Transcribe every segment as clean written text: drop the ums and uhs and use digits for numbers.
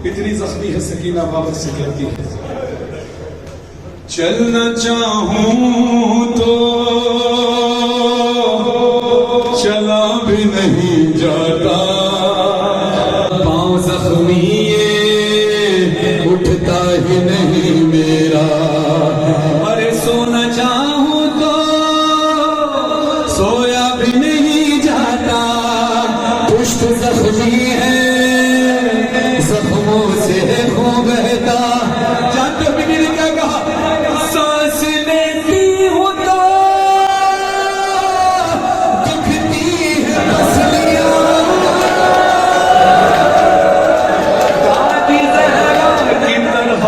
इतनी जख्मी है सकीना बाबा से कहती है, चलना चाहूं तो चला भी नहीं जाता, पांव जख्मी उठता ही नहीं मेरा। अरे सोना चाहूं तो सोया भी नहीं जाता, पुष्ट जख्मी है जख्मों से खून बहता। जानते बिनी ने क्या कहा, सांस लेती हूं तो दुखती है पसलियां, दादी जहरा की तरह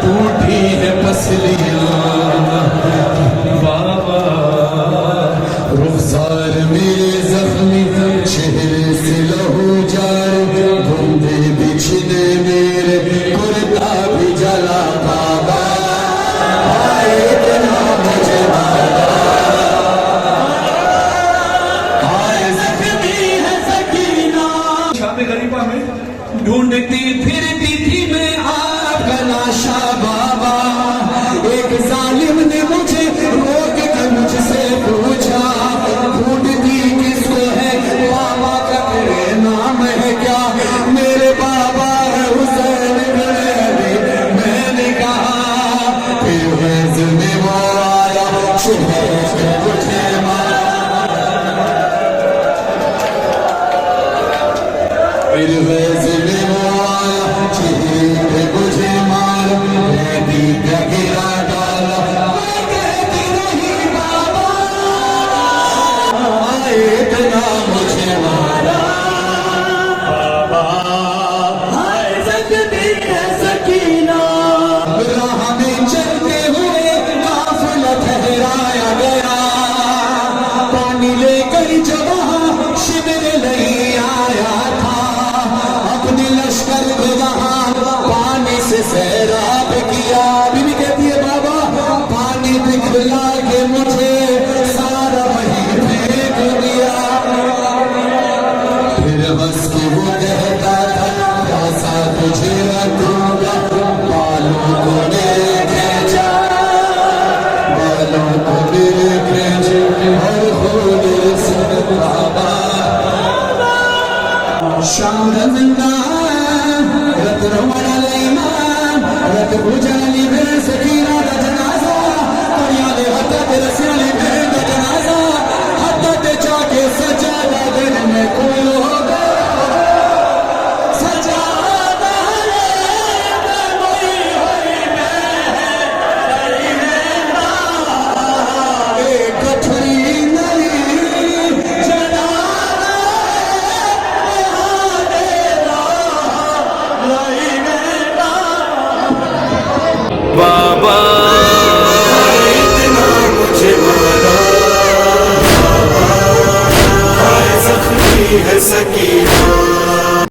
टूटी है पसलियां। बाबा रुखसार मेरे जख्मी चेहरे से लहू जाए, बूंदे बिछने मेरे कुर्ता भी जला। बाबा आए इतना मुझे मारा, आए जख्मी है सकीना। शाम गरीबा में ढूंढती फिरती थी मैं आपका लाशा। बाबा एक जालिम ने मुझे रोक कर मुझसे पूछा, ढूंढती किसको है बाबा का तेरे नाम है क्या? मेरे बाबा है हुसैन बिन अली। मैंने कहा फिर वैज़ में वो आया, चेहरे पे मुझे मारा, फिर वैज़ में वो आया, चेहरे पे मुझे मारा, मैं का गिरा डाला। मैं कहती नहीं बाबा इतना मुझे मारा, बाबा हाय जख्मी है सकीना। राह में चलते हुए काफिला ठहराया गया, पानी लेकर जब वहां शिविर नहीं आया था, अपने लश्कर को वहां पानी से सैराब किया। बीवी कहती है बाबा पानी पिघला के मुझे सारा वहीं फेंक दिया। फिर बस के वो कहता था प्यासा तुझे रखूंगा, बालों को मेरे खींचा, बालों को मेरे खींचे और खुद से बाबा शाम जिंदा रत रोमन अलैमान रत बुझाली बे सकी